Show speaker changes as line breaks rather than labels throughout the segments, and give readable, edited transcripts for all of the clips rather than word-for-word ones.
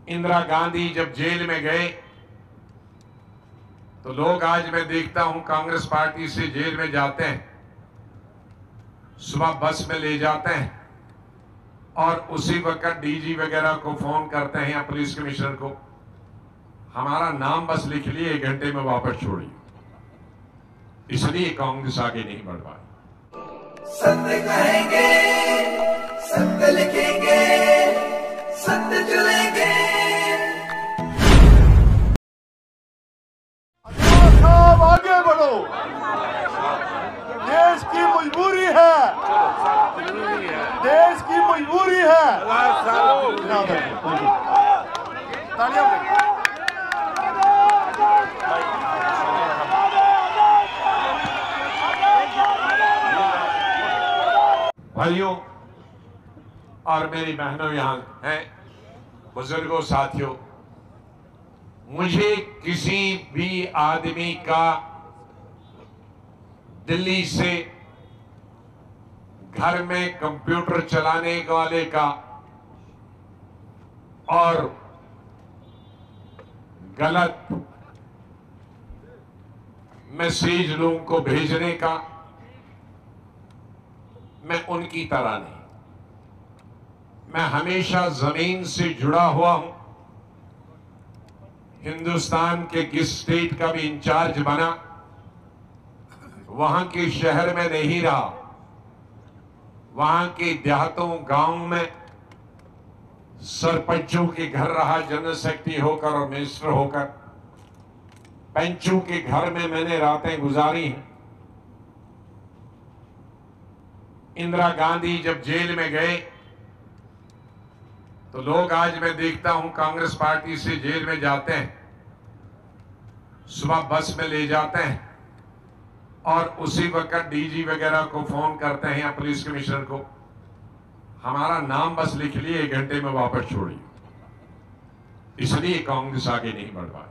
इंदिरा गांधी जब जेल में गए तो लोग आज मैं देखता हूं कांग्रेस पार्टी से जेल में जाते हैं, सुबह बस में ले जाते हैं और उसी वक्त डीजी वगैरह को फोन करते हैं या पुलिस कमिश्नर को, हमारा नाम बस लिख लिए, 1 घंटे में वापस छोड़िए। इसलिए कांग्रेस आगे नहीं बढ़ पाई।
सत्य कहेंगे, सत्य लिखेंगे, सत्य चलेंगे।
साहब आगे बढ़ो, देश की मजबूरी है, देश की मजबूरी है।
भाइयों और मेरी बहनों, यहां हैं बुजुर्गों, साथियों, मुझे किसी भी आदमी का दिल्ली से घर में कंप्यूटर चलाने वाले का और गलत मैसेज लोगों को भेजने का, मैं उनकी तरह नहीं। मैं हमेशा जमीन से जुड़ा हुआ हूं। हिंदुस्तान के किस स्टेट का भी इंचार्ज बना, वहां के शहर में नहीं रहा, वहां के देहातों गांव में सरपंचों के घर रहा, जनरल सेक्रेटरी होकर और मिनिस्टर होकर। पंचों के घर में मैंने रातें गुजारी हैं। इंदिरा गांधी जब जेल में गए तो लोग आज मैं देखता हूं कांग्रेस पार्टी से जेल में जाते हैं, सुबह बस में ले जाते हैं और उसी वक्त डीजी वगैरह को फोन करते हैं या पुलिस कमिश्नर को, हमारा नाम बस लिख लिए, 1 घंटे में वापस छोड़िए। इसलिए कांग्रेस आगे नहीं बढ़ पाई।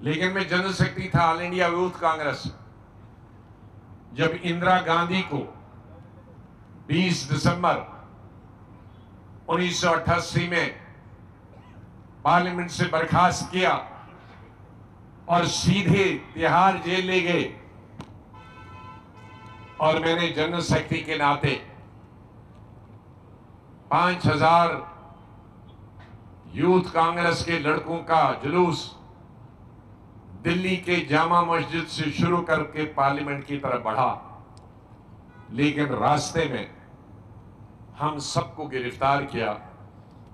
लेकिन मैं जनरल सेक्रेटरी था ऑल इंडिया यूथ कांग्रेस। जब इंदिरा गांधी को 20 दिसंबर 1988 में पार्लियामेंट से बर्खास्त किया और सीधे तिहाड़ जेल ले गए, और मैंने जनरल सेक्रेटरी के नाते 5000 यूथ कांग्रेस के लड़कों का जुलूस दिल्ली के जामा मस्जिद से शुरू करके पार्लियामेंट की तरफ बढ़ा। लेकिन रास्ते में हम सबको गिरफ्तार किया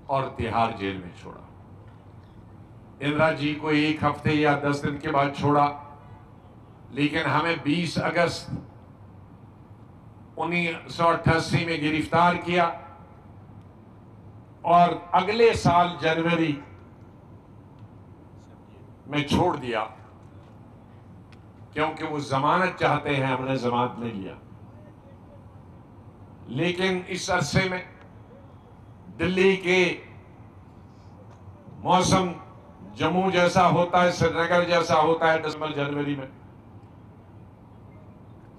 और तिहाड़ जेल में छोड़ा। इंदिरा जी को 1 हफ्ते या 10 दिन के बाद छोड़ा, लेकिन हमें 20 अगस्त 1988 में गिरफ्तार किया और अगले साल जनवरी में छोड़ दिया, क्योंकि वो जमानत चाहते हैं। हमने जमानत नहीं लिया। लेकिन इस अरसे में दिल्ली के मौसम जम्मू जैसा होता है, श्रीनगर जैसा होता है। दिसंबर जनवरी में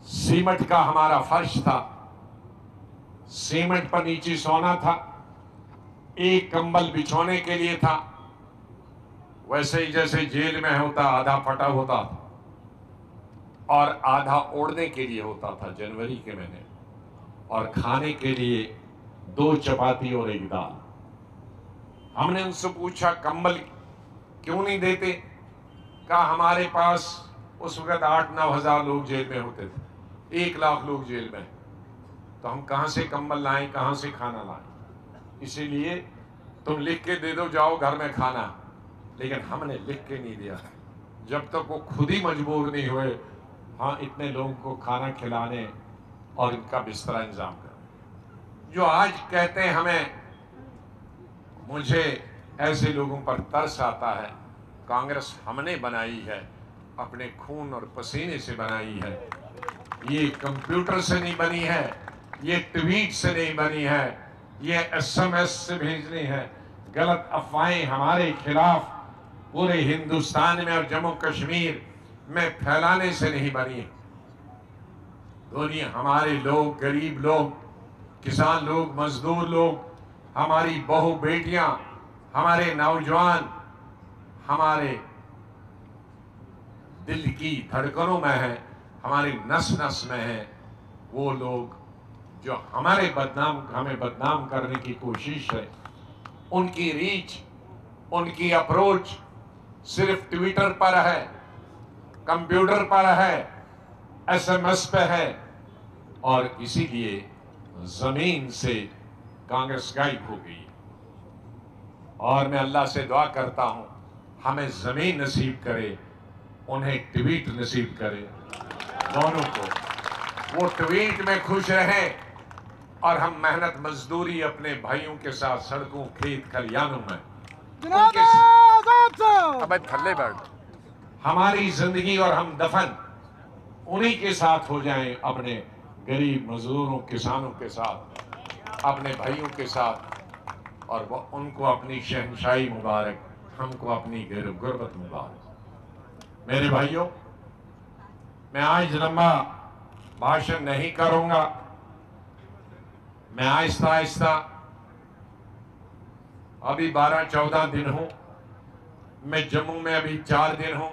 सीमेंट का हमारा फर्श था, सीमेंट पर नीचे सोना था, एक कंबल बिछोने के लिए था, वैसे ही जैसे जेल में होता, आधा फटा होता था और आधा ओढ़ने के लिए होता था जनवरी के महीने, और खाने के लिए 2 चपाती और 1 दाल। हमने उनसे पूछा कंबल क्यों नहीं देते? कहा हमारे पास उस वक्त 8-9 हजार लोग जेल में होते थे, 1 लाख लोग जेल में, तो हम कहां से कंबल लाएं, कहां से खाना लाएं? इसीलिए तुम लिख के दे दो, जाओ घर में खाना। लेकिन हमने लिख के नहीं दिया जब तक वो खुद ही मजबूर नहीं हुए हाँ इतने लोगों को खाना खिलाने और इनका बिस्तरा इंतजाम करें। जो आज कहते हैं हमें, मुझे ऐसे लोगों पर तरस आता है। कांग्रेस हमने बनाई है, अपने खून और पसीने से बनाई है। ये कंप्यूटर से नहीं बनी है, ये ट्वीट से नहीं बनी है, ये SMS से भेजनी है। गलत अफवाहें हमारे खिलाफ पूरे हिंदुस्तान में और जम्मू कश्मीर में फैलाने से नहीं बनी। दुनिया हमारे लोग, गरीब लोग, किसान लोग, मजदूर लोग, हमारी बहू बेटियां हमारे नौजवान हमारे दिल की धड़कनों में है, हमारी नस नस में है। वो लोग जो हमें बदनाम करने की कोशिश है, उनकी रीच, उनकी अप्रोच सिर्फ ट्विटर पर है, कंप्यूटर पर है, एसएमएस पे है, और इसीलिए जमीन से कांग्रेस गायब हो गई। और मैं अल्लाह से दुआ करता हूं हमें जमीन नसीब करे, उन्हें ट्वीट नसीब करे, दोनों को। वो ट्वीट में खुश रहें और हम मेहनत मजदूरी अपने भाइयों के साथ सड़कों, खेत, खलियानों में
थल्ले बैठ।
हमारी जिंदगी और हम दफन उन्हीं के साथ हो जाएं, अपने गरीब मजदूरों, किसानों के साथ, अपने भाइयों के साथ, और वो उनको अपनी शहनशाही मुबारक, हमको अपनी गुर्बत मुबारक। मेरे भाइयों, मैं आज लंबा भाषण नहीं करूंगा। मैं आहिस्ता आहिस्ता, अभी 12-14 दिन हूं, मैं जम्मू में अभी 4 दिन हूं।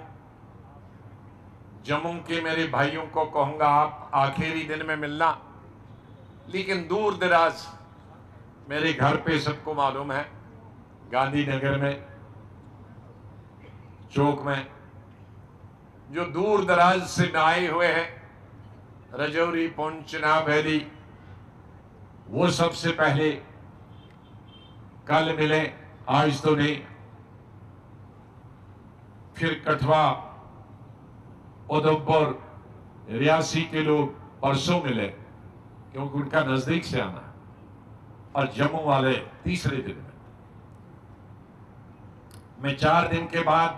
जम्मू के मेरे भाइयों को कहूंगा आप आखिरी दिन में मिलना, लेकिन दूर दराज मेरे घर पे सबको मालूम है, गांधीनगर में, चौक में, जो दूर दराज से आए हुए हैं, रजौरी, पुंछ, नाभैली, वो सबसे पहले कल मिले, आज तो नहीं। फिर कठवा, उधमपुर, रियासी के लोग परसों मिले, क्योंकि उनका नजदीक से आना है, और जम्मू वाले तीसरे दिन में। मैं 4 दिन के बाद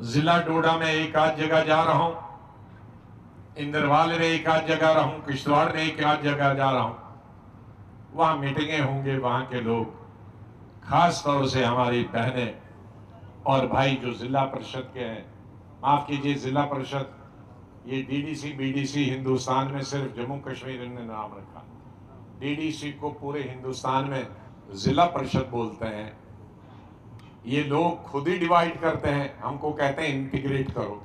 जिला डोडा में एक आध जगह जा रहा हूं, इंदरवाल में एक आध जगह रहा हूं, किश्तवाड़ में एक आध जगह जा रहा हूं। वहां मीटिंगें होंगे, वहां के लोग, खास तौर से हमारी बहनें और भाई जो जिला परिषद के हैं, माफ कीजिए जिला परिषद, ये डीडीसी बीडीसी हिंदुस्तान में सिर्फ जम्मू कश्मीर ने नाम रखा, डीडीसी को पूरे हिंदुस्तान में जिला परिषद बोलते हैं। ये लोग खुद ही डिवाइड करते हैं, हमको कहते हैं इंटीग्रेट करो।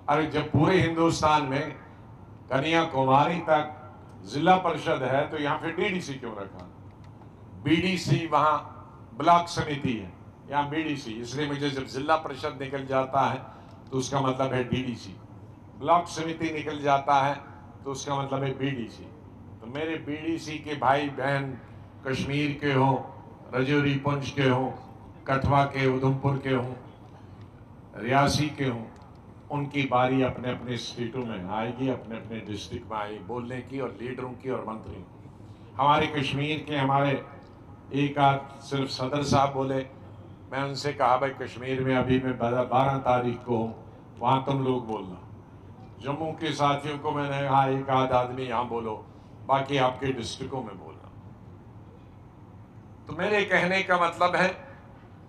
अरे जब पूरे हिंदुस्तान में कन्याकुमारी तक जिला परिषद है, तो यहाँ फिर डीडीसी क्यों रखा? बीडीसी वहां ब्लॉक समिति है, यहाँ बीडीसी। इसलिए मुझे जब जिला परिषद निकल जाता है तो उसका मतलब है डीडीसी, ब्लॉक समिति निकल जाता है तो उसका मतलब है बीडीसी। तो मेरे बीडीसी के भाई बहन कश्मीर के हों, रजौरी पुंछ के हों, कठवा के, उधमपुर के हों, रियासी के हों, उनकी बारी अपने अपने स्टेटों में आएगी, अपने अपने डिस्ट्रिक्ट में आएगी बोलने की, और लीडरों की और मंत्रियों की। हमारे कश्मीर के हमारे एक आध सिर्फ सदर साहब बोले। मैं उनसे कहा भाई कश्मीर में अभी मैं 12 तारीख को हूँ, वहाँ तुम लोग बोलना। जम्मू के साथियों को मैंने कहा एक आध आदमी यहाँ बोलो, बाकी आपके डिस्ट्रिक्टों में बोलना। तो मेरे कहने का मतलब है,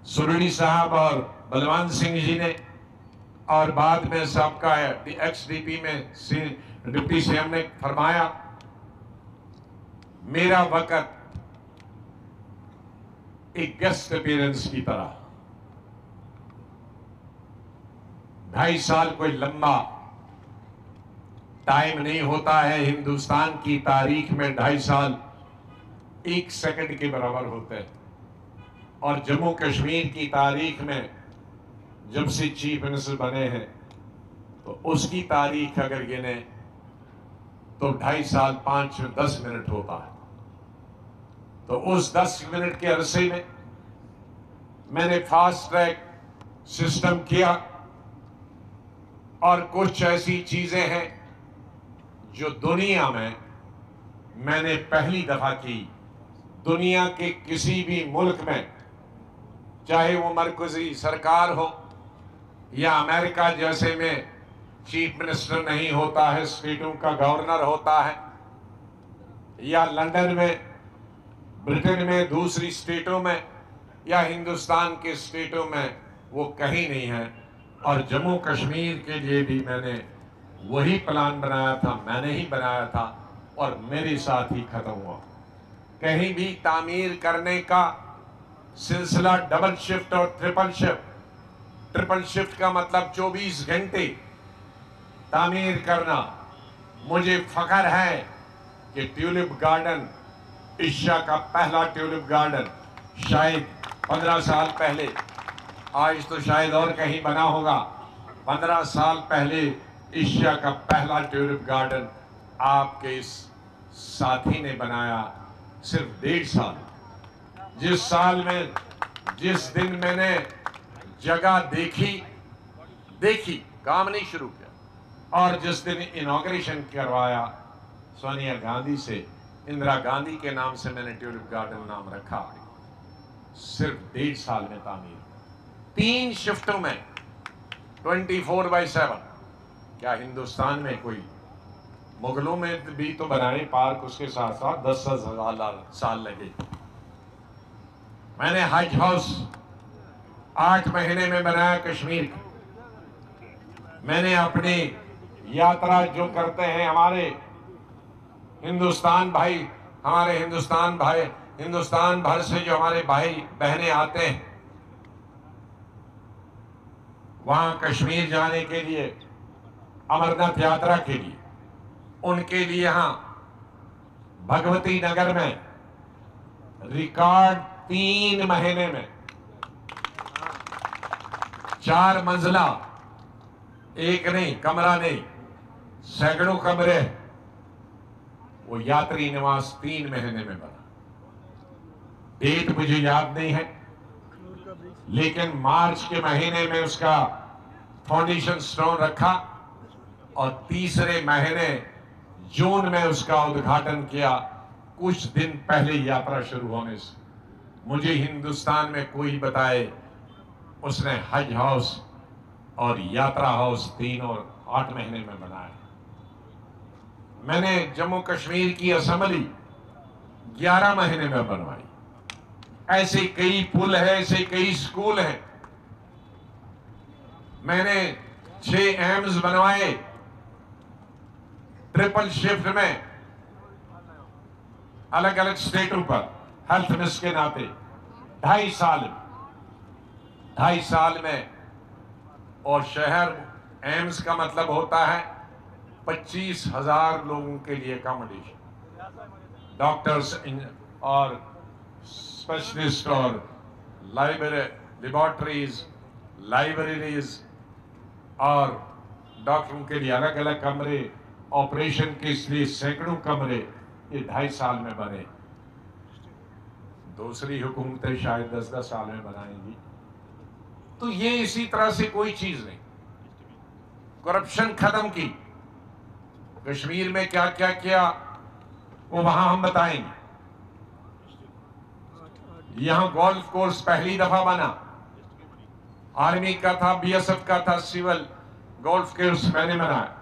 सुरड़ी साहब और बलवान सिंह जी ने, और बाद में सबका एक्स-डीपी में डिप्टी सीएम ने फरमाया, मेरा वक्त एक गेस्ट अपीयरेंस की तरह, 2.5 साल कोई लंबा टाइम नहीं होता है। हिंदुस्तान की तारीख में 2.5 साल 1 सेकंड के बराबर होते हैं, और जम्मू कश्मीर की तारीख में जब से चीफ मिनिस्टर बने हैं, तो उसकी तारीख अगर गिने तो 2.5 साल 5-10 मिनट होता है। तो उस 10 मिनट के अरसे में मैंने फास्ट ट्रैक सिस्टम किया, और कुछ ऐसी चीजें हैं जो दुनिया में मैंने पहली दफा की। दुनिया के किसी भी मुल्क में, चाहे वो मरकजी सरकार हो या अमेरिका जैसे में चीफ मिनिस्टर नहीं होता है, स्टेटों का गवर्नर होता है, या लंदन में, ब्रिटेन में, दूसरी स्टेटों में, या हिंदुस्तान के स्टेटों में, वो कहीं नहीं है। और जम्मू कश्मीर के लिए भी मैंने वही प्लान बनाया था, मैंने ही बनाया था, और मेरे साथ ही खत्म हुआ। कहीं भी तामीर करने का सिलसिला डबल शिफ्ट और ट्रिपल शिफ्ट। ट्रिपल शिफ्ट का मतलब 24 घंटे तामीर करना। मुझे फख्र है कि ट्यूलिप गार्डन, एशिया का पहला ट्यूलिप गार्डन, शायद 15 साल पहले, आज तो शायद और कहीं बना होगा, 15 साल पहले एशिया का पहला ट्यूलिप गार्डन आपके इस साथी ने बनाया। सिर्फ 1.5 साल। जिस साल में, जिस दिन मैंने जगह देखी, काम नहीं शुरू किया, और जिस दिन इनॉग्रेशन करवाया सोनिया गांधी से, इंदिरा गांधी के नाम से मैंने ट्यूलिप गार्डन नाम रखा। सिर्फ 1.5 साल में तामीर, 3 शिफ्टों में, 24/7। क्या हिंदुस्तान में कोई, मुगलों में भी तो बनाए पार्क, उसके साथ साथ 10,000 साल लगे। मैंने हज हाउस 8 महीने में बनाया कश्मीर का। मैंने अपनी यात्रा जो करते हैं हमारे हिंदुस्तान भर से जो हमारे भाई बहनें आते हैं वहां कश्मीर जाने के लिए, अमरनाथ यात्रा के लिए, उनके लिए यहां भगवती नगर में रिकॉर्ड 3 महीने में 4 मंजिला, एक नहीं, कमरा नहीं, सैकड़ों कमरे, वो यात्री निवास 3 महीने में बना। डेट मुझे याद नहीं है, लेकिन मार्च के महीने में उसका फाउंडेशन स्टोन रखा और तीसरे महीने जून में उसका उद्घाटन किया। कुछ दिन पहले यात्रा शुरू होने से मुझे हिंदुस्तान में कोई बताए उसने हज हाउस और यात्रा हाउस 3 और 8 महीने में बनाया। मैंने जम्मू कश्मीर की असेंबली 11 महीने में बनवाई। ऐसे कई पुल है, ऐसे कई स्कूल हैं। मैंने 6 एम्स बनवाए ट्रिपल शिफ्ट में, अलग अलग स्टेटों पर, हेल्थ मिनिस्टर के नाते 2.5 साल में। और शहर, एम्स का मतलब होता है 25,000 लोगों के लिए अकोमोडेशन, डॉक्टर्स और स्पेशलिस्ट और लेबोरेटरीज, लाइब्रेरीज और डॉक्टरों के लिए अलग अलग कमरे, ऑपरेशन के लिए सैकड़ों कमरे, ये 2.5 साल में बने। दूसरी हुकूमतें शायद 10-10 साल में बनाएंगी। तो ये इसी तरह से कोई चीज नहीं। करप्शन खत्म की। कश्मीर में क्या क्या किया वो वहां हम बताएंगे। यहां गोल्फ कोर्स पहली दफा बना, आर्मी का था, बीएसएफ का था, सिविल गोल्फ कोर्स मैंने बनाया।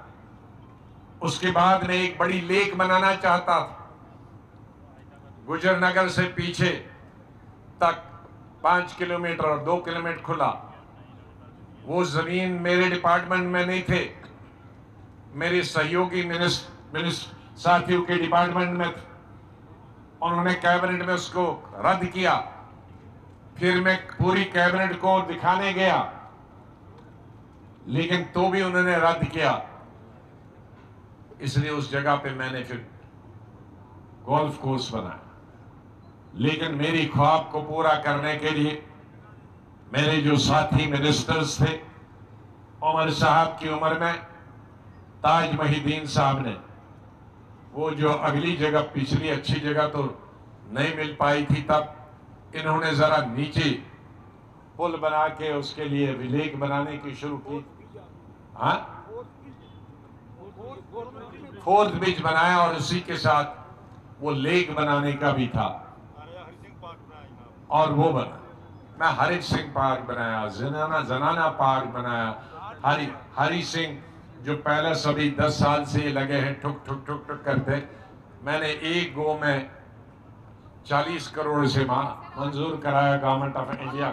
उसके बाद में एक बड़ी लेक बनाना चाहता था, गुजरनगर से पीछे तक 5 किलोमीटर और 2 किलोमीटर खुला। वो जमीन मेरे डिपार्टमेंट में नहीं थे, मेरे सहयोगी मिनिस्टर साथियों के डिपार्टमेंट में थे। उन्होंने कैबिनेट में उसको रद्द किया। फिर मैं पूरी कैबिनेट को दिखाने गया, लेकिन तो भी उन्होंने रद्द किया। इसलिए उस जगह पे मैंने फिर गोल्फ कोर्स बनाया। लेकिन मेरी ख्वाब को पूरा करने के लिए मेरे जो साथी मिनिस्टर्स थे, उमर साहब की उम्र में ताज मोहिद्दीन साहब ने वो जो अगली जगह, पिछली अच्छी जगह तो नहीं मिल पाई थी, तब इन्होंने जरा नीचे पुल बना के उसके लिए लेक बनाने की शुरू की। हाँ, 4th ब्रिज बनाया और उसी के साथ वो लेक बनाने का भी था और वो बना। मैं हरि सिंह पार्क बनाया, जनाना पार्क बनाया। हरि सिंह जो पहले सभी 10 साल से लगे हैं ठुक ठुक ठुक ठुक करते, मैंने एक गो में 40 करोड़ से मंजूर कराया गवर्नमेंट ऑफ इंडिया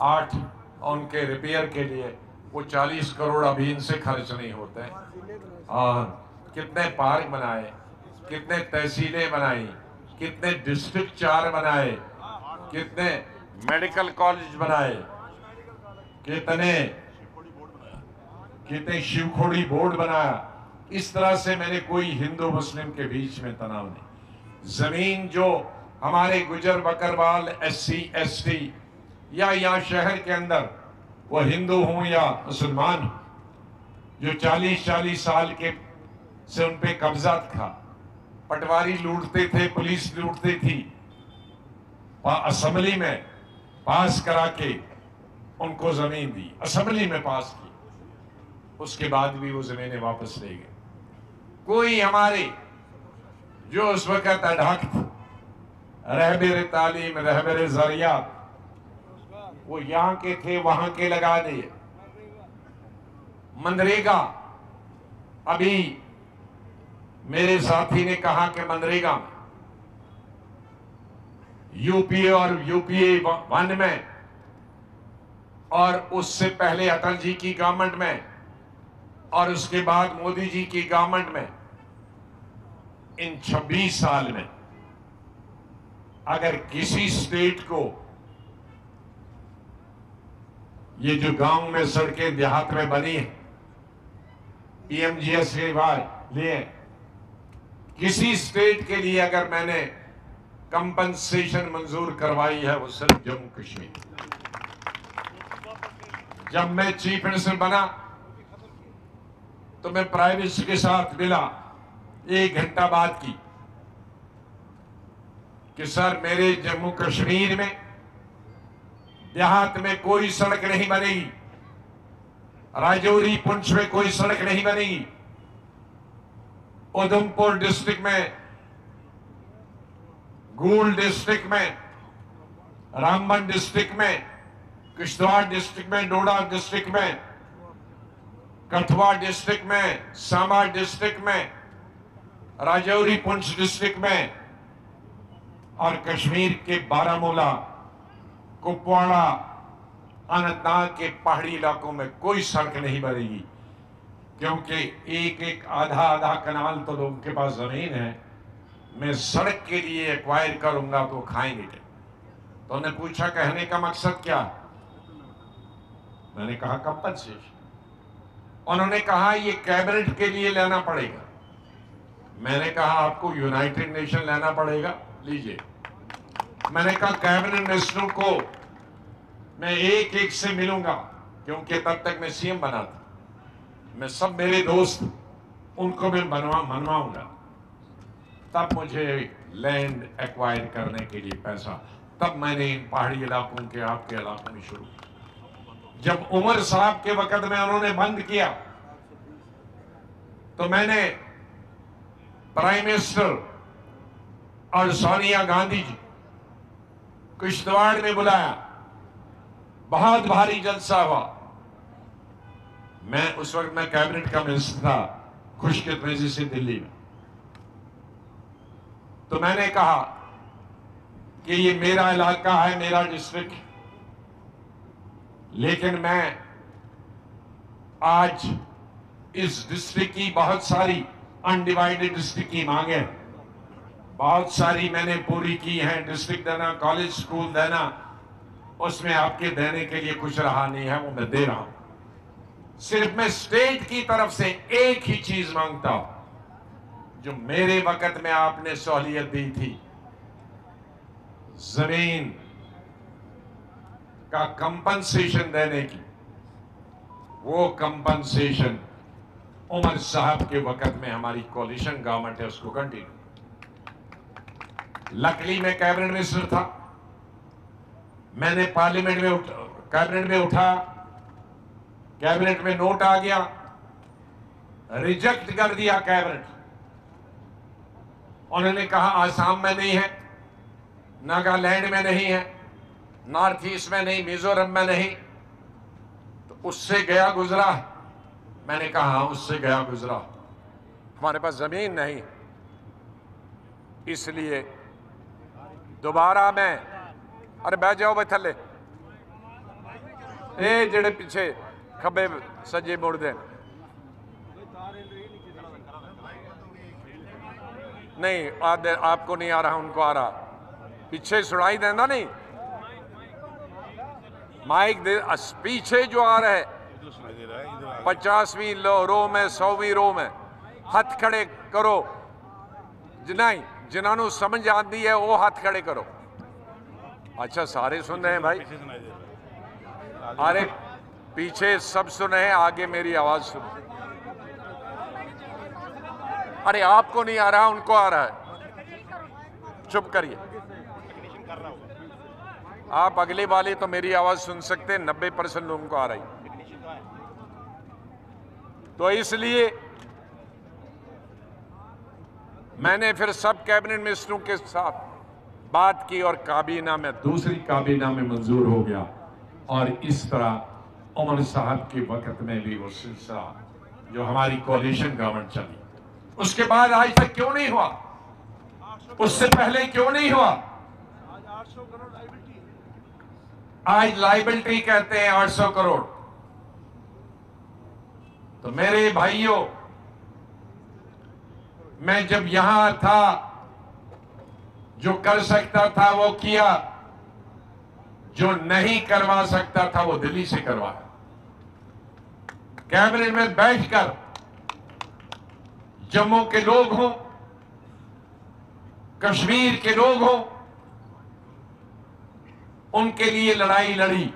8 उनके रिपेयर के लिए। वो 40 करोड़ अभी इनसे खर्च नहीं होते। और कितने पार्क बनाए, कितने तहसीलें बनाई, कितने डिस्ट्रिक्ट 4 बनाए, कितने मेडिकल कॉलेज बनाए, कितने शिवखोड़ी बोर्ड बनाया। इस तरह से मैंने कोई हिंदू मुस्लिम के बीच में तनाव नहीं। जमीन जो हमारे गुजर बकरवाल, SC ST या यहाँ शहर के अंदर वो हिंदू हूं या मुसलमान हूं, जो 40-40 साल के से उन पे कब्जा था, पटवारी लूटते थे, पुलिस लूटती थी, असेंबली में पास करा के उनको जमीन दी, असेंबली में पास की, उसके बाद भी वो जमीनें वापस ले गए। कोई हमारे जो उस वक्त अढाक रहबर तालीम, रहबर जरिया, वो यहां के थे वहां के लगा दिए। मनरेगा, अभी मेरे साथी ने कहा कि मनरेगा में यूपीए और यूपीए 1 में और उससे पहले अटल जी की गवर्नमेंट में और उसके बाद मोदी जी की गवर्नमेंट में, इन 26 साल में अगर किसी स्टेट को ये जो गांव में सड़कें देहात में बनी है PMGS के लिए, किसी स्टेट के लिए अगर मैंने कंपनसेशन मंजूर करवाई है वो सिर्फ जम्मू कश्मीर। जब मैं चीफ मिनिस्टर बना तो मैं प्राइम मिनिस्टर के साथ मिला, 1 घंटा बात की कि सर मेरे जम्मू कश्मीर में देहात में कोई सड़क नहीं बनेगी, राजौरी पुंछ में कोई सड़क नहीं बनेगी, उधमपुर डिस्ट्रिक्ट में, गूल डिस्ट्रिक्ट में, रामबन डिस्ट्रिक्ट में, किश्तवाड़ डिस्ट्रिक्ट में, डोडा डिस्ट्रिक्ट में, कठुआ डिस्ट्रिक्ट में, सांबा डिस्ट्रिक्ट में, राजौरी पुंछ डिस्ट्रिक्ट में और कश्मीर के बारामूला, कुपवाड़ा, अनंतनाग के पहाड़ी इलाकों में कोई सड़क नहीं बनेगी, क्योंकि एक आधा कनाल तो लोगों के पास जमीन है। मैं सड़क के लिए एक्वायर करूंगा तो खाएंगे क्या? तो उन्होंने पूछा कहने का मकसद क्या? मैंने कहा कंपनसेशन। उन्होंने कहा ये कैबिनेट के लिए लेना पड़ेगा। मैंने कहा आपको यूनाइटेड नेशन लेना पड़ेगा, लीजिए। मैंने कहा कैबिनेट मिनिस्टरों को मैं एक से मिलूंगा, क्योंकि तब तक मैं CM बना था। मैं सब मेरे दोस्त उनको मैं मनवाऊंगा, तब मुझे लैंड एक्वायर करने के लिए पैसा, तब मैंने इन पहाड़ी इलाकों के आपके इलाकों में शुरू किया। जब उमर साहब के वक्त में उन्होंने बंद किया तो मैंने प्राइम मिनिस्टर और सोनिया गांधी जी किश्तवाड़ में बुलाया, बहुत भारी जलसा हुआ। मैं उस वक्त मैं कैबिनेट का मिनिस्टर था, खुशकिस्मती से दिल्ली में। तो मैंने कहा कि ये मेरा इलाका है, मेरा डिस्ट्रिक्ट, लेकिन मैं आज इस डिस्ट्रिक्ट की बहुत सारी अनडिवाइडेड डिस्ट्रिक्ट की मांगे बहुत सारी मैंने पूरी की है। डिस्ट्रिक्ट देना, कॉलेज स्कूल देना, उसमें आपके देने के लिए कुछ रहा नहीं है, वो मैं दे रहा हूं। सिर्फ मैं स्टेट की तरफ से एक ही चीज मांगता हूं जो मेरे वक्त में आपने सहूलियत दी थी, जमीन का कंपनसेशन देने की। वो कंपनसेशन उमर साहब के वक्त में हमारी कोalition गवर्नमेंट है उसको कंटिन्यू। लकली में कैबिनेट मिनिस्टर था, मैंने पार्लियामेंट में कैबिनेट में उठा, कैबिनेट में नोट आ गया, रिजेक्ट कर दिया कैबिनेट। उन्होंने कहा आसाम में नहीं है, नागालैंड में नहीं है, नॉर्थ ईस्ट में नहीं, मिजोरम में नहीं, तो उससे गया गुजरा। मैंने कहा हाँ उससे गया गुजरा, हमारे पास जमीन नहीं, इसलिए दोबारा मैं, अरे बैठ जाओ भाई थले, ए जेड़े पीछे खब्बे सज्जे मुड़ दे, नहीं आपको नहीं आ रहा, उनको आ रहा, पीछे सुनाई देना नहीं, माइक दे, पीछे जो आ रहा है 50वीं रो में 100वीं रो में हथ खड़े करो, नहीं जिन्होंने समझ आती है वो हाथ खड़े करो। अच्छा सारे सुन रहे हैं भाई? अरे पीछे सब सुन रहे हैं, आगे मेरी आवाज सुनो। अरे आपको नहीं आ रहा, उनको आ रहा है, चुप करिए। आप अगले वाले तो मेरी आवाज सुन सकते हैं, 90% लोगों को आ रही। तो इसलिए मैंने फिर सब कैबिनेट मिनिस्टरों के साथ बात की और काबीना में, दूसरी काबीना में मंजूर हो गया। और इस तरह उमर साहब के वक्त में भी वो सिलसिला जो हमारी कोalition गवर्नमेंट चली, उसके बाद आज तक क्यों नहीं हुआ? उससे पहले क्यों नहीं हुआ? आज लाइबिलिटी कहते हैं 800 करोड़। तो मेरे भाइयों, मैं जब यहां था जो कर सकता था वो किया, जो नहीं करवा सकता था वो दिल्ली से करवाया। कैबिनेट में बैठकर जम्मू के लोग हों, कश्मीर के लोग हों, उनके लिए लड़ाई लड़ी।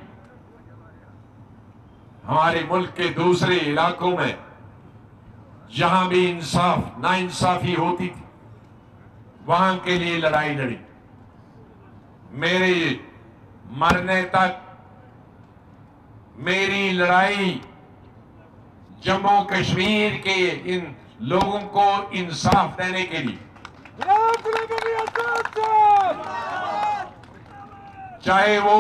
हमारे मुल्क के दूसरे इलाकों में जहां भी इंसाफ नाइंसाफी होती थी, वहां के लिए लड़ाई लड़ी। मेरे मरने तक मेरी लड़ाई जम्मू कश्मीर के इन लोगों को इंसाफ देने के लिए, चाहे वो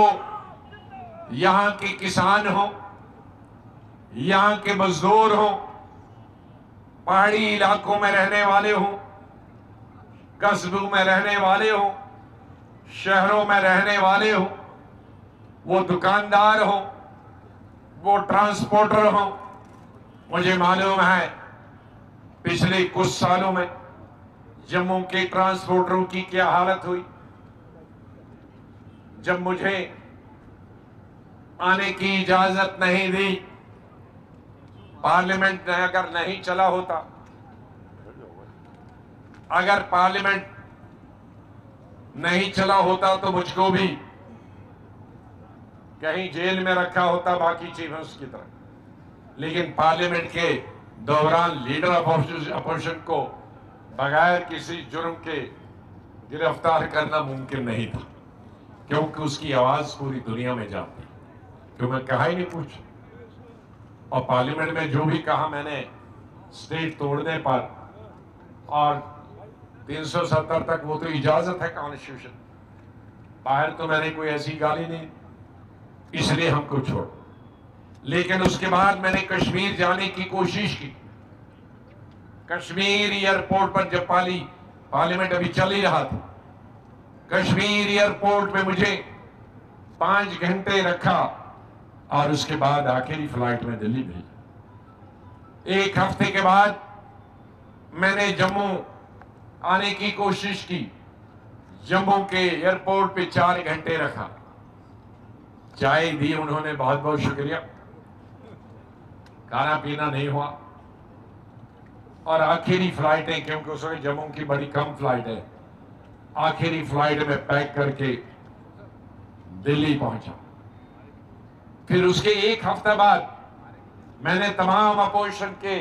यहां के किसान हो, यहां के मजदूर हो, पहाड़ी इलाकों में रहने वाले हो, कस्बों में रहने वाले हो, शहरों में रहने वाले हो, वो दुकानदार हो, वो ट्रांसपोर्टर हो। मुझे मालूम है पिछले कुछ सालों में जम्मू के ट्रांसपोर्टरों की क्या हालत हुई। जब मुझे आने की इजाजत नहीं दी, पार्लियामेंट अगर नहीं चला होता, अगर पार्लियामेंट नहीं चला होता तो मुझको भी कहीं जेल में रखा होता बाकी चीजों की तरह। लेकिन पार्लियामेंट के दौरान लीडर ऑफ अपोजिशन को बगैर किसी जुर्म के गिरफ्तार करना मुमकिन नहीं था, क्योंकि उसकी आवाज पूरी दुनिया में जाती। क्यों मैं कहा ही नहीं कुछ। और पार्लियामेंट में जो भी कहा मैंने, स्टेट तोड़ने पर और 370 तक, वो तो इजाजत है कॉन्स्टिट्यूशन, बाहर तो मैंने कोई ऐसी गाली नहीं, इसलिए हमको छोड़। लेकिन उसके बाद मैंने कश्मीर जाने की कोशिश की। कश्मीर एयरपोर्ट पर जब पार्लियामेंट अभी चल ही रहा था, कश्मीर एयरपोर्ट में मुझे 5 घंटे रखा और उसके बाद आखिरी फ्लाइट में दिल्ली भेजा। 1 हफ्ते के बाद मैंने जम्मू आने की कोशिश की। जम्मू के एयरपोर्ट पे 4 घंटे रखा, चाय दी उन्होंने, बहुत बहुत शुक्रिया, खाना पीना नहीं हुआ। और आखिरी फ्लाइटें, क्योंकि उस वक्त जम्मू की बड़ी कम फ्लाइट है, आखिरी फ्लाइट में पैक करके दिल्ली पहुंचा। फिर उसके 1 हफ्ते बाद मैंने तमाम अपोजिशन के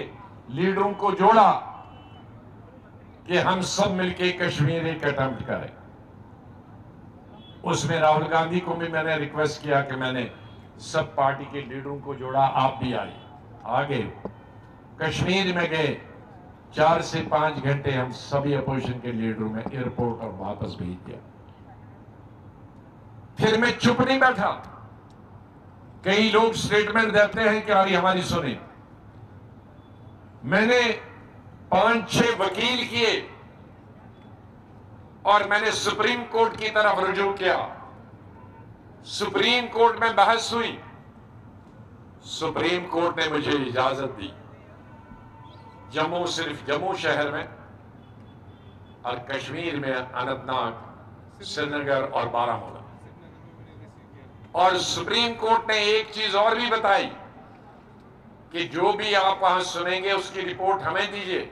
लीडरों को जोड़ा कि हम सब मिलके कश्मीर एक अटेम्प्ट करें। उसमें राहुल गांधी को भी मैंने रिक्वेस्ट किया कि मैंने सब पार्टी के लीडरों को जोड़ा, आप भी आए। आगे कश्मीर में गए, 4 से 5 घंटे हम सभी अपोजिशन के लीडरों में एयरपोर्ट और वापस भेज दिया। फिर मैं चुप नहीं बैठा। कई लोग स्टेटमेंट देते हैं कि यार हमारी सुने। मैंने 5-6 वकील किए और मैंने सुप्रीम कोर्ट की तरफ रुजू किया। सुप्रीम कोर्ट में बहस हुई, सुप्रीम कोर्ट ने मुझे इजाजत दी जम्मू, सिर्फ जम्मू शहर में और कश्मीर में अनंतनाग, श्रीनगर और बारामूला। और सुप्रीम कोर्ट ने एक चीज और भी बताई कि जो भी आप वहां सुनेंगे उसकी रिपोर्ट हमें दीजिए,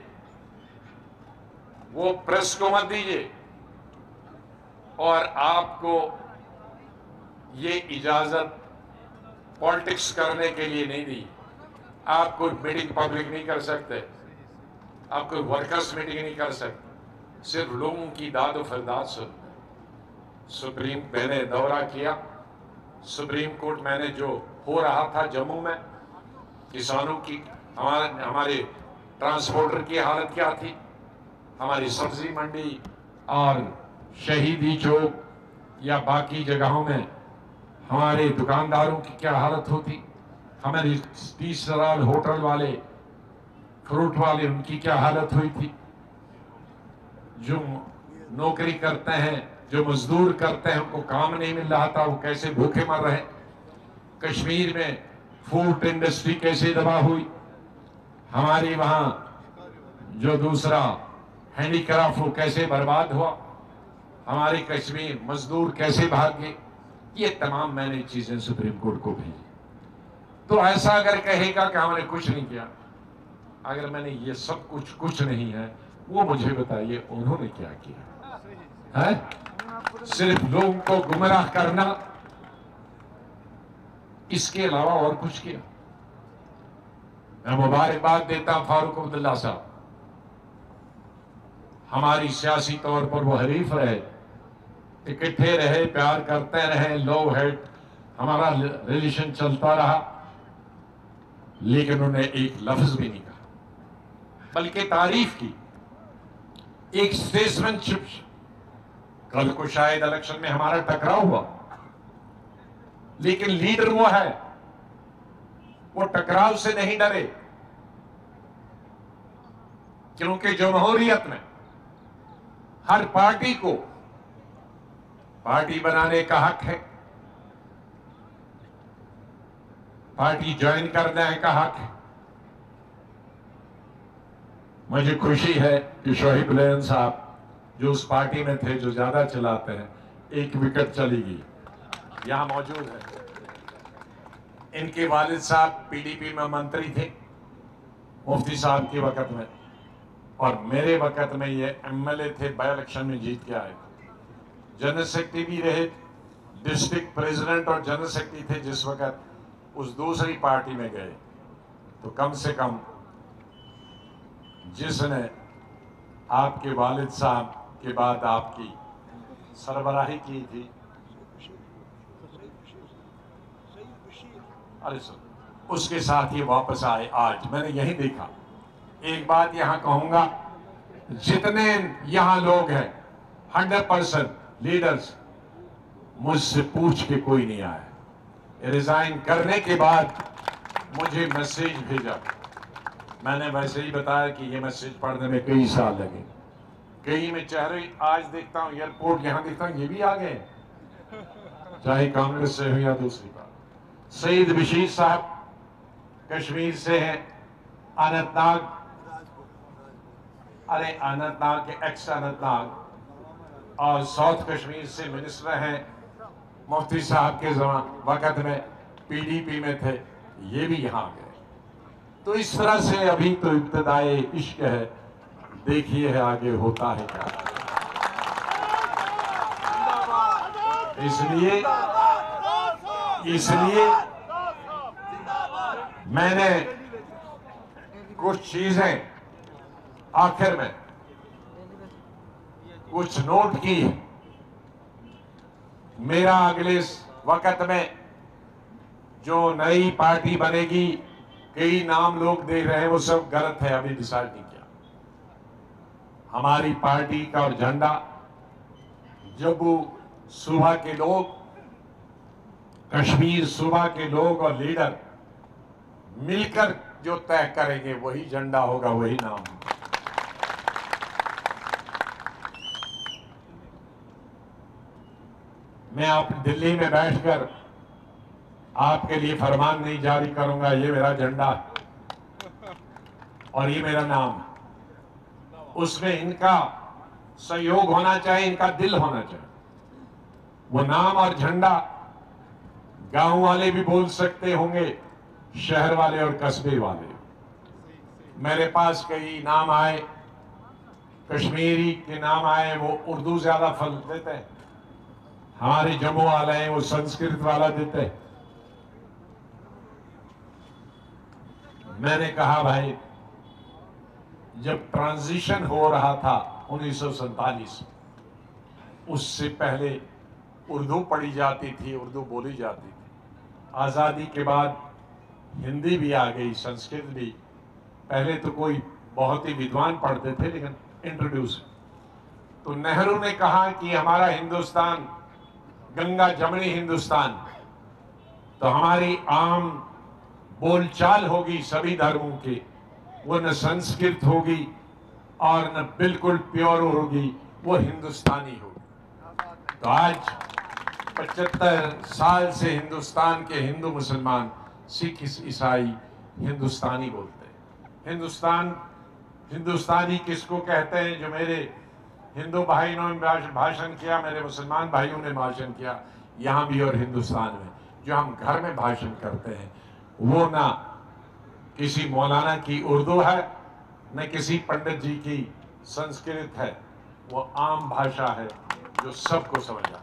वो प्रेस को मत दीजिए, और आपको ये इजाजत पॉलिटिक्स करने के लिए नहीं दी। आप कोई मीटिंग पब्लिक नहीं कर सकते, आप कोई वर्कर्स मीटिंग नहीं कर सकते, सिर्फ लोगों की दाद और फरियाद सुन। मैंने दौरा किया सुप्रीम कोर्ट, मैंने जो हो रहा था जम्मू में, किसानों की, हमारे ट्रांसपोर्टर की हालत क्या थी, हमारी सब्जी मंडी और शहीदी चौक या बाकी जगहों में हमारे दुकानदारों की क्या हालत होती, हमारे 30 सराल होटल वाले, फ्रूट वाले, उनकी क्या हालत हुई थी, जो नौकरी करते हैं, जो मजदूर करते हैं, उनको काम नहीं मिल रहा था, वो कैसे भूखे मर रहे। कश्मीर में फूड इंडस्ट्री कैसे तबाह हुई, हमारी वहां जो दूसरा हैंडीक्राफ्ट वो कैसे बर्बाद हुआ, हमारे कश्मीर मजदूर कैसे भाग गए। ये तमाम मैंने चीजें सुप्रीम कोर्ट को भेजी। तो ऐसा अगर कहेगा कि हमने कुछ नहीं किया, अगर मैंने ये सब कुछ नहीं है, वो मुझे बताइए उन्होंने क्या किया है? सिर्फ लोगों को गुमराह करना, इसके अलावा और कुछ किया? मैं मुबारकबाद देता फारूक अब्दुल्ला साहब, हमारी सियासी तौर पर वो हरीफ रहे, इकट्ठे रहे, प्यार करते रहे, लव हेट हमारा रिलेशन चलता रहा, लेकिन उन्होंने एक लफ्ज भी नहीं कहा, बल्कि तारीफ की, एक स्टेट्समैनशिप। कल को शायद इलेक्शन में हमारा टकराव हुआ, लेकिन लीडर वो है, वो टकराव से नहीं डरे, क्योंकि जमहूरियत में हर पार्टी को पार्टी बनाने का हक है, पार्टी ज्वाइन करने का हक है। मुझे खुशी है कि शोहिब लैन साहब जो उस पार्टी में थे, जो ज्यादा चलाते हैं, एक विकेट चली गई, यहां मौजूद है। इनके वालिद साहब पीडीपी में मंत्री थे मुफ्ती साहब के वक्त में, और मेरे वक्त में ये एमएलए थे, बाय इलेक्शन में जीत के आए, जनरल सेक्रेटरी भी रहे, डिस्ट्रिक्ट प्रेसिडेंट और जनरल सेक्रेटरी थे जिस वक्त, उस दूसरी पार्टी में गए। तो कम से कम जिसने आपके वालिद साहब के बाद आपकी सरबराही की थी, अरे उसके साथ ये वापस आए। आज मैंने यही देखा। एक बात यहां कहूंगा, जितने यहां लोग हैं 100% लीडर्स, मुझसे पूछ के कोई नहीं आया। रिजाइन करने के बाद मुझे मैसेज भेजा, मैंने वैसे ही बताया कि ये मैसेज पढ़ने में कई साल लगे, कई में चेहरे आज देखता हूं, एयरपोर्ट यहां देखता हूं, ये भी आ गए, चाहे कांग्रेस से हो या दूसरी बात। सईद बशीर साहब कश्मीर से हैं, अनंतनाग, अरे अनंतनाग के एक्स अनंतनाग और साउथ कश्मीर से मिनिस्टर हैं, मुफ्ती साहब के वक्त में पीडीपी में थे, ये भी यहां गए। तो इस तरह से अभी तो इब्तिदाए इश्क है, देखिए है आगे होता है क्या। इसलिए मैंने कुछ चीजें आखिर में कुछ नोट की है। मेरा अगले वक्त में जो नई पार्टी बनेगी, कई नाम लोग दे रहे हैं, वो सब गलत है, अभी डिसाइड नहीं किया। हमारी पार्टी का और झंडा जम्मू सूबा के लोग, कश्मीर सूबा के लोग और लीडर मिलकर जो तय करेंगे, वही झंडा होगा, वही नाम होगा। मैं आप दिल्ली में बैठकर आपके लिए फरमान नहीं जारी करूंगा, ये मेरा झंडा और ये मेरा नाम, उसमें इनका सहयोग होना चाहिए, इनका दिल होना चाहिए। वो नाम और झंडा गांव वाले भी बोल सकते होंगे, शहर वाले और कस्बे वाले। मेरे पास कई नाम आए, कश्मीरी के नाम आए, वो उर्दू ज्यादा फल देते हैं। हमारे जम्मू वाले हैं, वो संस्कृत वाला देते हैं। मैंने कहा भाई, जब ट्रांजिशन हो रहा था 1947, उससे पहले उर्दू पढ़ी जाती थी, उर्दू बोली जाती थी। आजादी के बाद हिंदी भी आ गई, संस्कृत भी। पहले तो कोई बहुत ही विद्वान पढ़ते थे, लेकिन इंट्रोड्यूस। तो नेहरू ने कहा कि हमारा हिंदुस्तान गंगा जमनी हिंदुस्तान, तो हमारी आम बोलचाल होगी सभी धर्मों की, वो न संस्कृत होगी और न बिल्कुल प्योर होगी, वो हिंदुस्तानी होगी। तो आज 75 साल से हिंदुस्तान के हिंदू मुसलमान, सिख, ईसाई हिंदुस्तानी बोलते हैं। हिंदुस्तानी किसको कहते हैं? जो मेरे हिंदू भाइयों ने भाषण किया, मेरे मुसलमान भाइयों ने भाषण किया, यहाँ भी और हिंदुस्तान में, जो हम घर में भाषण करते हैं, वो ना किसी मौलाना की उर्दू है, न किसी पंडित जी की संस्कृत है, वो आम भाषा है जो सबको समझ आ रही।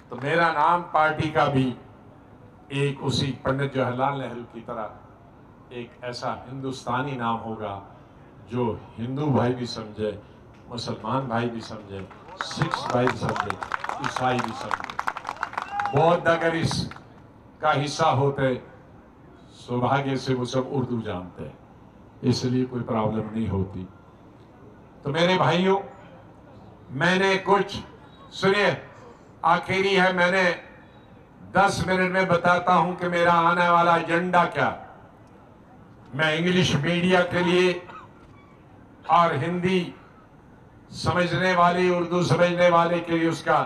तो मेरा नाम पार्टी का भी एक उसी पंडित जवाहरलाल नेहरू की तरह एक ऐसा हिंदुस्तानी नाम होगा जो हिंदू भाई भी समझे, मुसलमान भाई भी समझे, सिख भाई भी समझे, ईसाई भी समझे। बौद्ध अगर इसका हिस्सा होते, सौभाग्य से वो सब उर्दू जानते हैं, इसलिए कोई प्रॉब्लम नहीं होती। तो मेरे भाइयों, मैंने कुछ, सुनिए, आखिरी है, मैंने 10 मिनट में बताता हूं कि मेरा आने वाला एजेंडा क्या। मैं इंग्लिश मीडिया के लिए और हिंदी समझने वाले, उर्दू समझने वाले के लिए उसका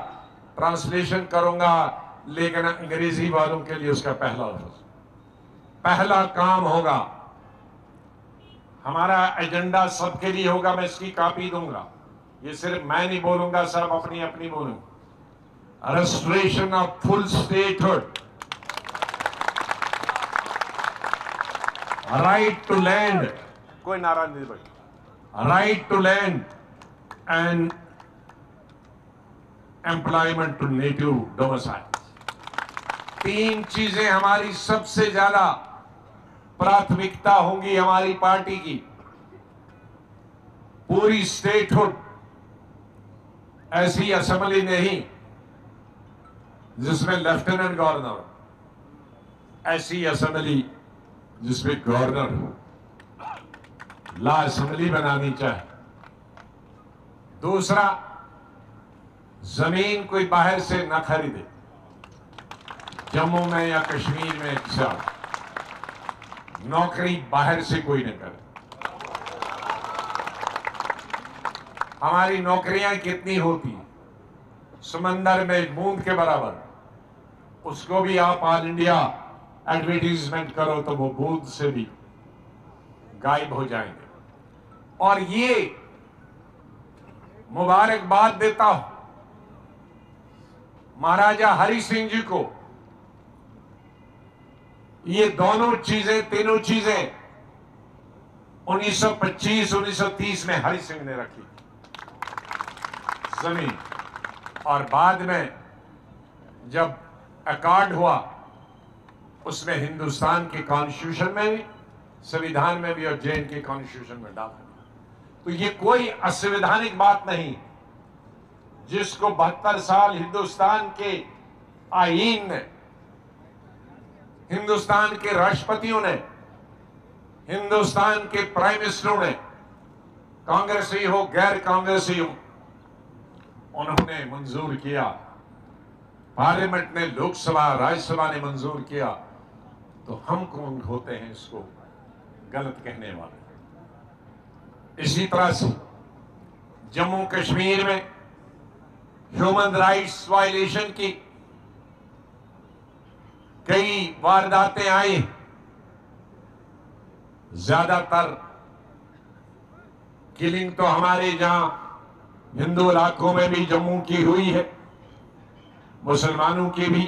ट्रांसलेशन करूंगा, लेकिन अंग्रेजी वालों के लिए उसका पहला काम होगा। हमारा एजेंडा सबके लिए होगा, मैं इसकी कॉपी दूंगा। ये सिर्फ मैं नहीं बोलूंगा, सब अपनी अपनी बोलूंगा। Restoration of full statehood, right to land, कोई नारा नहीं भाई, right to land and employment to native domicile. 3 चीजें हमारी सबसे ज्यादा प्राथमिकता होंगी हमारी पार्टी की। पूरी स्टेटहुड, ऐसी असेंबली नहीं जिसमें लेफ्टिनेंट गवर्नर, ऐसी असेंबली जिसमें गवर्नर हो, ला असेंबली बनानी चाहिए। दूसरा, जमीन कोई बाहर से न खरीदे, जम्मू में या कश्मीर में। नौकरी बाहर से कोई न करे। हमारी नौकरियां कितनी होती, समंदर में बूंद के बराबर। उसको भी आप ऑल इंडिया एडवर्टीजमेंट करो तो वो बूंद से भी गायब हो जाएंगे। और ये मुबारकबाद देता हूं महाराजा हरि सिंह जी को। ये दोनों चीजें, तीनों चीजें 1925-1930 में हरि सिंह ने रखी जमीन। और बाद में जब अकॉर्ड हुआ, उसमें हिंदुस्तान के कॉन्स्टिट्यूशन में भी, संविधान में भी और जैन के कॉन्स्टिट्यूशन में डाल दिया। तो ये कोई असंवैधानिक बात नहीं, जिसको 72 साल हिंदुस्तान के आईन ने, हिंदुस्तान के राष्ट्रपतियों ने, हिंदुस्तान के प्राइम मिनिस्टरों ने, कांग्रेसी हो गैर कांग्रेसी हो, उन्होंने मंजूर किया। पार्लियामेंट ने, लोकसभा राज्यसभा ने मंजूर किया। तो हम कौन होते हैं इसको गलत कहने वाले? इसी तरह से जम्मू कश्मीर में ह्यूमन राइट्स वायलेशन की कई वारदातें आई। ज्यादातर किलिंग तो हमारे जहां हिंदू इलाकों में भी जम्मू की हुई है, मुसलमानों की भी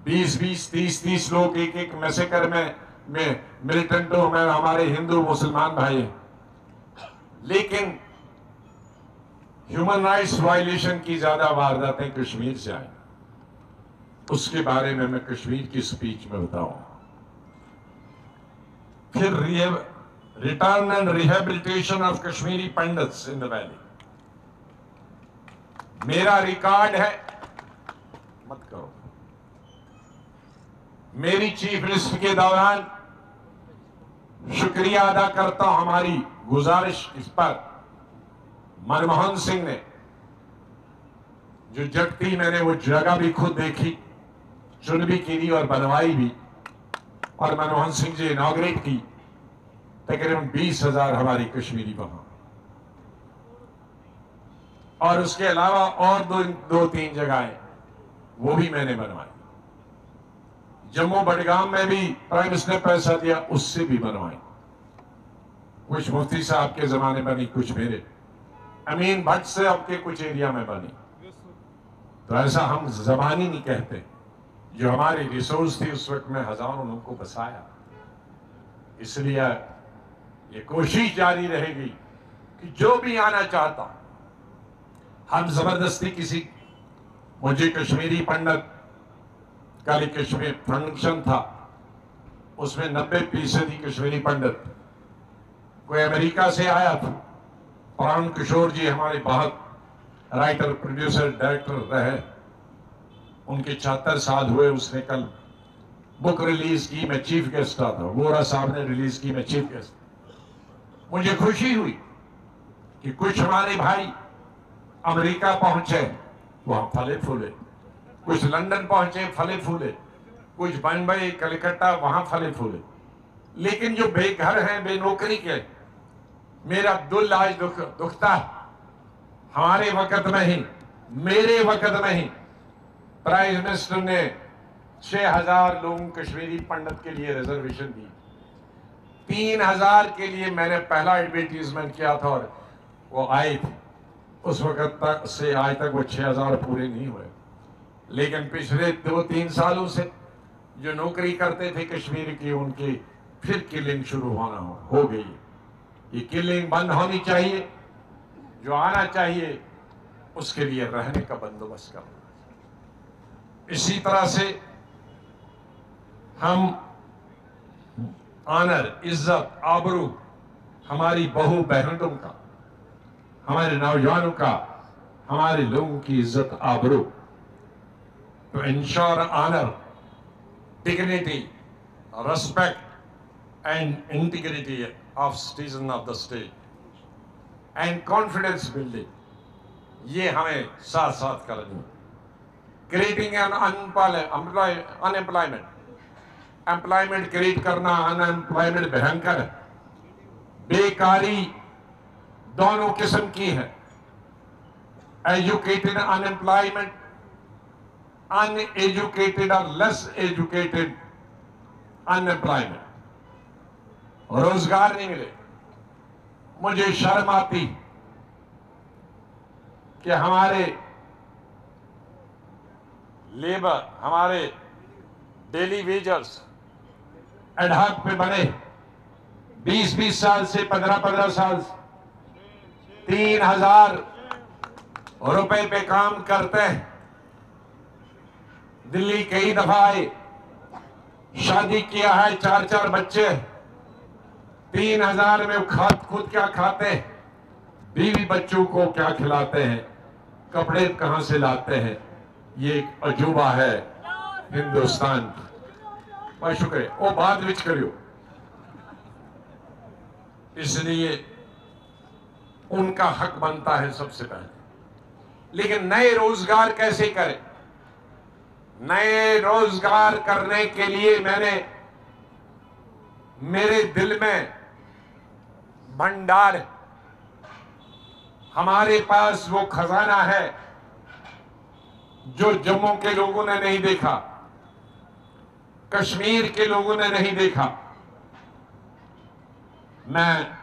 20-20, 30-30 लोग एक एक मैसेकर में मिलिटेंटों में हमारे हिंदू मुसलमान भाई हैं, लेकिन ह्यूमन राइट्स वायलेशन की ज्यादा वारदातें कश्मीर से आई। उसके बारे में मैं कश्मीर की स्पीच में बताऊंगा। फिर return and rehabilitation of Kashmiri pandits in the valley. मेरा रिकॉर्ड है, मत करो। मेरी चीफ लिस्ट के दौरान शुक्रिया अदा करता हूं हमारी गुजारिश इस पर मनमोहन सिंह ने, जो जगती मैंने वो जगह भी खुद देखी, चुन भी की और बनवाई भी, और मनमोहन सिंह जी इनॉग्रेट की। तकरीबन 20,000 हमारी कश्मीरी वहां, और उसके अलावा और दो तीन जगहें वो भी मैंने बनवाई। जम्मू बडगाम में भी प्राइम मिनिस्टर ने पैसा दिया, उससे भी बनवाई। कुछ मुफ्ती साहब के जमाने बनी, कुछ मेरे अमीन भट्ट से आपके कुछ एरिया में बनी। तो ऐसा हम जबानी नहीं कहते, जो हमारी रिसोर्स थी उस वक्त में हजारों लोगों को बसाया। इसलिए ये कोशिश जारी रहेगी कि जो भी आना चाहता, हम जबरदस्ती किसी, मुझे कश्मीरी पंडित, कल कश्मीर फंक्शन था, उसमें 90% कश्मीरी पंडित। कोई अमेरिका से आया था, प्राण किशोर जी हमारे बहुत राइटर, प्रोड्यूसर, डायरेक्टर रहे, उनके 76 साल हुए। उसने कल बुक रिलीज की, मैं चीफ गेस्ट था, वोरा साहब ने रिलीज की, मैं चीफ गेस्ट। मुझे खुशी हुई कि कुछ हमारे भाई अमेरिका पहुंचे, वहां फले फूले, कुछ लंदन पहुंचे फले फूले, कुछ बम्बई, कलकत्ता, वहां फले फूले। लेकिन जो बेघर हैं, बेनौकरी के, मेरा दिल आज दुखता है। हमारे वक्त में ही, मेरे वक्त में ही प्राइम मिनिस्टर ने 6,000 लोगों कश्मीरी पंडित के लिए रिजर्वेशन दी। 3,000 के लिए मैंने पहला एडवर्टीजमेंट किया था और वो आए थे। उस वक्त तक से आज तक वो 6,000 पूरे नहीं हुए। लेकिन पिछले 2-3 सालों से जो नौकरी करते थे कश्मीर की, उनकी फिर किलिंग शुरू हो गई। ये किलिंग बंद होनी चाहिए। जो आना चाहिए उसके लिए रहने का बंदोबस्त करना। इसी तरह से हम ऑनर, इज्जत, आबरू हमारी बहू बहनों का, हमारे नौजवानों का, हमारे लोगों की इज्जत आबरू, to ensure honor, dignity, respect and integrity of citizen of the state and confidence building, ये हमें साथ साथ करनी। Creating an unemployment, employment create करना, अनएम्प्लॉयमेंट भयंकर है। बेकारी दोनों किस्म की है, एजुकेटेड अनएम्प्लॉयमेंट, अनएजुकेटेड और लेस एजुकेटेड अनएम्प्लॉयमेंट, रोजगार नहीं मिले। मुझे शर्म आती कि हमारे लेबर, हमारे डेली वेजर्स एडहॉक पे बने 20-20 साल से 15-15 साल 3,000 रुपए पे काम करते हैं। दिल्ली कई दफा आए, शादी किया है, 4-4 बच्चे, 3,000 में खुद क्या खाते हैं, बीवी बच्चों को क्या खिलाते हैं, कपड़े कहां से लाते हैं। ये एक अजूबा है हिंदुस्तान। बहुत शुक्रिया, वो बात विच करियो। इसलिए उनका हक बनता है सबसे पहले। लेकिन नए रोजगार कैसे करें? नए रोजगार करने के लिए मेरे दिल में भंडार है। हमारे पास वो खजाना है जो जम्मू के लोगों ने नहीं देखा, कश्मीर के लोगों ने नहीं देखा। मैं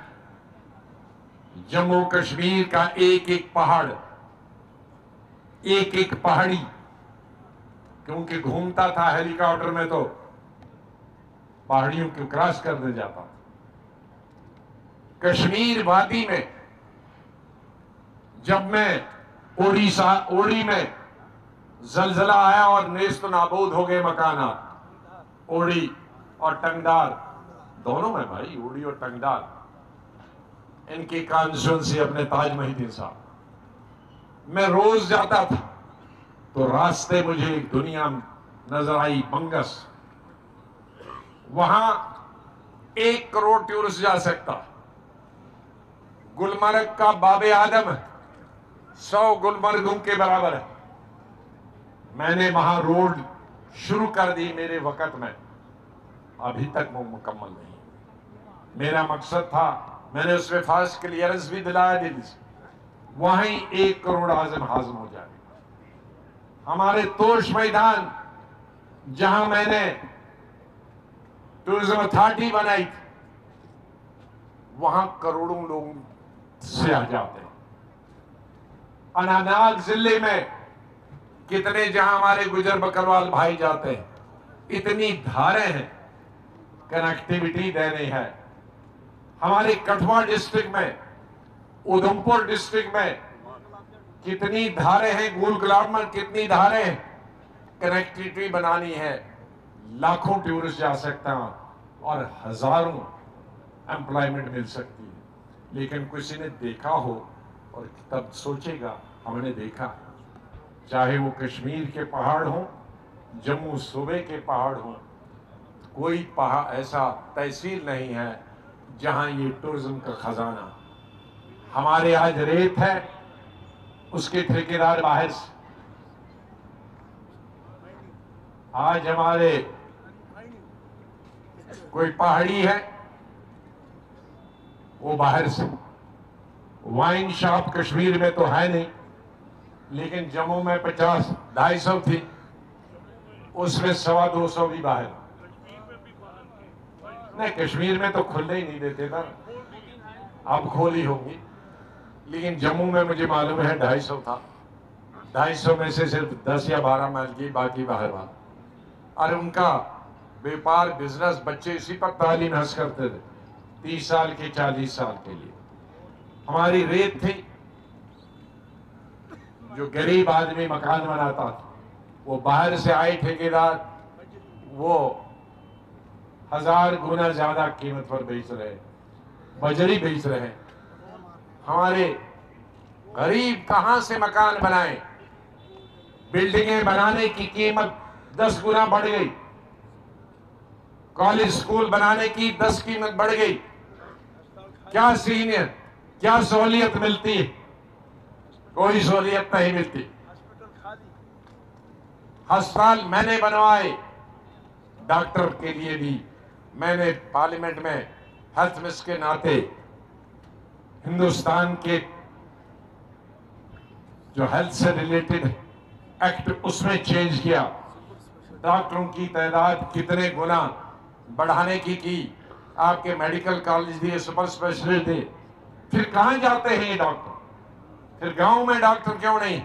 जम्मू कश्मीर का एक एक पहाड़, एक एक पहाड़ी क्योंकि घूमता था हेलीकॉप्टर में तो पहाड़ियों को क्रॉस करने जाता था। कश्मीर वादी में जब मैं उड़ी में जलजला आया और नेस्त नाबूद हो गए मकानात, उड़ी और टंगदार दोनों में भाई, उड़ी और टंगदार, इनकी कॉन्स्टिट्यूंसी अपने ताज मोहिद्दीन साहब, मैं रोज जाता था तो रास्ते मुझे एक दुनिया नजर आई, बंगस। वहां 1 करोड़ टूरिस्ट जा सकता। गुलमर्ग का बाबे आदम 100 गुलमर्गों के बराबर है। मैंने वहां रोड शुरू कर दी मेरे वक्त में, अभी तक वो मुकम्मल नहीं। मेरा मकसद था, मैंने उसमें फास्ट क्लियरेंस भी दिलाया दिल्ली से, वहीं 1 करोड़ आजम हाजिर हो जाए। हमारे तोश मैदान जहां मैंने टूरिज्म अथॉरिटी बनाई थी, वहां करोड़ों लोग से आ जाते हैं। अनंतनाग जिले में कितने, जहां हमारे गुजर बकरवाल भाई जाते हैं, इतनी धारें हैं, कनेक्टिविटी देनी है। हमारे कठुआ डिस्ट्रिक्ट में, उधमपुर डिस्ट्रिक्ट में कितनी धारें हैं, गुल गुलाब में कितनी धारें हैं, कनेक्टिविटी बनानी है। लाखों टूरिस्ट जा सकते हैं और हजारों एम्प्लॉयमेंट मिल सकती है। लेकिन किसी ने देखा हो और तब सोचेगा हमने देखा, चाहे वो कश्मीर के पहाड़ हो, जम्मू सूबे के पहाड़ हो, कोई पहाड़ ऐसा तहसील नहीं है जहां ये टूरिज्म का खजाना। हमारे आज रेत है, उसके ठेकेदार बाहर से, आज हमारे कोई पहाड़ी है वो बाहर से। वाइन शॉप कश्मीर में तो है नहीं, लेकिन जम्मू में 50-250 थी, उसमें 125 भी बाहर। नहीं, कश्मीर में तो खुलने ही नहीं देते ना, अब खोली होंगी, लेकिन जम्मू में मुझे मालूम है 250 था। 250 में से सिर्फ 10 या 12 माइल की, बाकी बाहर वाला। और उनका व्यापार, बिजनेस, बच्चे इसी पर तालीम हासिल करते थे 30 साल के, 40 साल के लिए। हमारी रेत थी, जो गरीब आदमी मकान बनाता था, वो बाहर से आए ठेकेदार, वो 1000 गुना ज्यादा कीमत पर बेच रहे, बजरी बेच रहे। हमारे गरीब कहां से मकान बनाए, बिल्डिंगें बनाने की कीमत 10 गुना बढ़ गई, कॉलेज स्कूल बनाने की 10 कीमत बढ़ गई। क्या सीनियर, क्या सहूलियत मिलती है? कोई सहूलियत नहीं मिलती। अस्पताल मैंने बनवाए, डॉक्टर के लिए भी मैंने पार्लियामेंट में हेल्थ मिनिस्टर के नाते हिंदुस्तान के जो हेल्थ से रिलेटेड एक्ट, उसमें चेंज किया। डॉक्टरों की तादाद कितने गुना बढ़ाने की आपके मेडिकल कॉलेज दिए, सुपर स्पेशलिस्ट दिए। फिर कहां जाते हैं ये डॉक्टर? फिर गांव में डॉक्टर क्यों नहीं?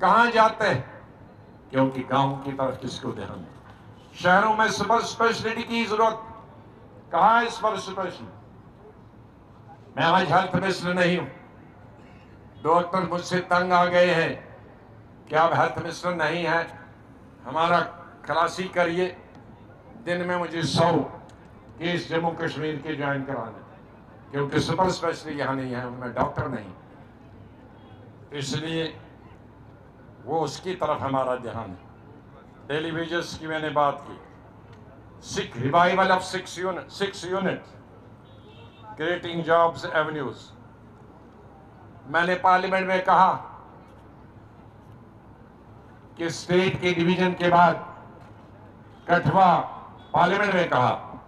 कहां जाते हैं? क्योंकि गांव की तरफ किसको ध्यान है? शहरों में सुपर स्पेशलिटी की जरूरत, कहां है सुपर स्पेशलिटी? मैं आज हेल्थ मिनिस्टर नहीं हूं, डॉक्टर मुझसे तंग आ गए हैं कि आप हेल्थ मिनिस्टर नहीं है, हमारा खलासी करिए। दिन में मुझे 100 केस जम्मू कश्मीर के ज्वाइन कराने, क्योंकि सुपर स्पेशलिस्ट यहां नहीं है, उनमें डॉक्टर नहीं, इसलिए वो उसकी तरफ हमारा ध्यान है। टेलीविजन की मैंने बात की, Sikh revival of 6 unit creating jobs avenues. मैंने पार्लियामेंट में कहा कि स्टेट के डिवीजन के बाद कठुआ, पार्लियामेंट में कहा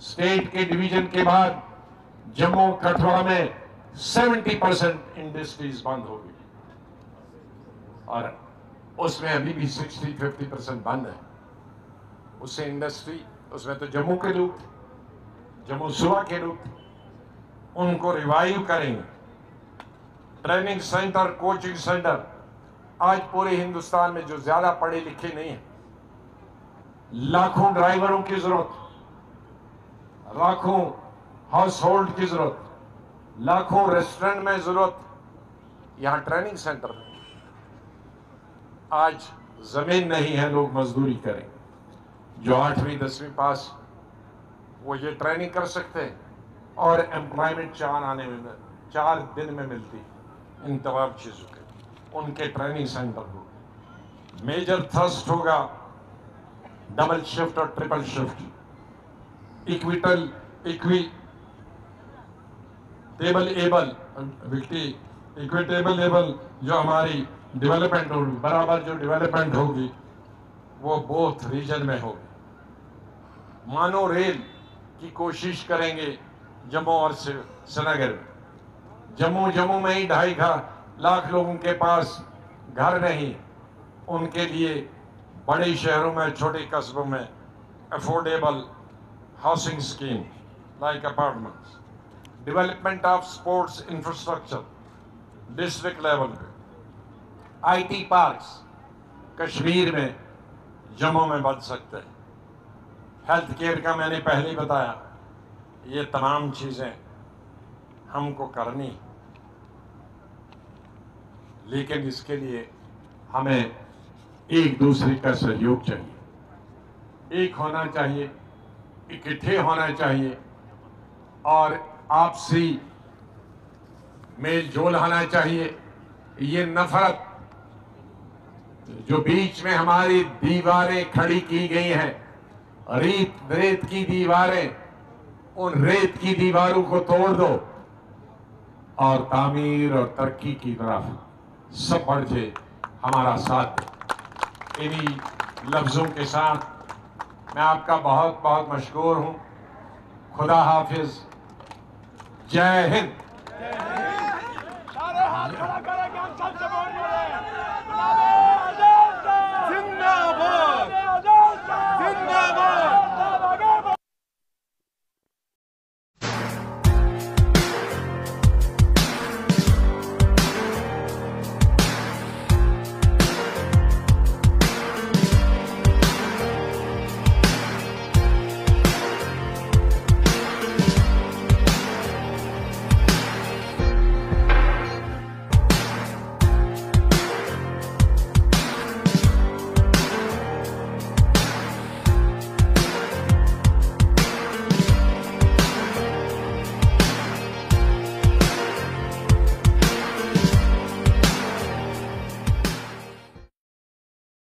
स्टेट के डिवीजन के बाद जम्मू कठुआ में 70% इंडस्ट्रीज बंद हो गई, और उसमें अभी भी 60-50% बंद है। उससे इंडस्ट्री, उसमें तो जम्मू के लोग, जम्मू सूबा के लोग, उनको रिवाइव करेंगे। ट्रेनिंग सेंटर, कोचिंग सेंटर आज पूरे हिंदुस्तान में जो ज्यादा पढ़े लिखे नहीं है, लाखों ड्राइवरों की जरूरत, लाखों हाउस होल्ड की जरूरत, लाखों रेस्टोरेंट में जरूरत, यहां ट्रेनिंग सेंटर में आज जमीन नहीं है, लोग मजदूरी करें। जो 8वीं 10वीं पास वो ये ट्रेनिंग कर सकते हैं और एम्प्लॉयमेंट 4 दिन में मिलती है। इन तमाम चीजों के उनके ट्रेनिंग सेंटर हो, मेजर थ्रस्ट होगा डबल शिफ्ट और ट्रिपल शिफ्ट, इक्विटेबल एबल जो हमारी डेवलपमेंट होगी, बराबर जो डेवलपमेंट होगी वो बोथ रीजन में होगी। मानो रेल की कोशिश करेंगे जम्मू और श्रीनगर में। जम्मू में ही 2.5 लाख लोगों के पास घर नहीं, उनके लिए बड़े शहरों में, छोटे कस्बों में affordable housing scheme like apartments, development of sports infrastructure district level पे, IT पार्क्स कश्मीर में, जम्मू में बन सकते हैं। हेल्थ केयर का मैंने पहले ही बताया, ये तमाम चीजें हमको करनी, लेकिन इसके लिए हमें एक दूसरे का सहयोग चाहिए, एक होना चाहिए, इकट्ठे होना चाहिए और आपसी मेल जोल होना चाहिए। ये नफरत जो बीच में हमारी दीवारें खड़ी की गई हैं, रेत की दीवारें, उन रेत की दीवारों को तोड़ दो और तामीर और तरक्की की तरफ सब बढ़ जाए, हमारा साथ दे। इन्हीं लफ्जों के साथ मैं आपका बहुत बहुत मशकूर हूं। खुदा हाफिज, जय हिंद।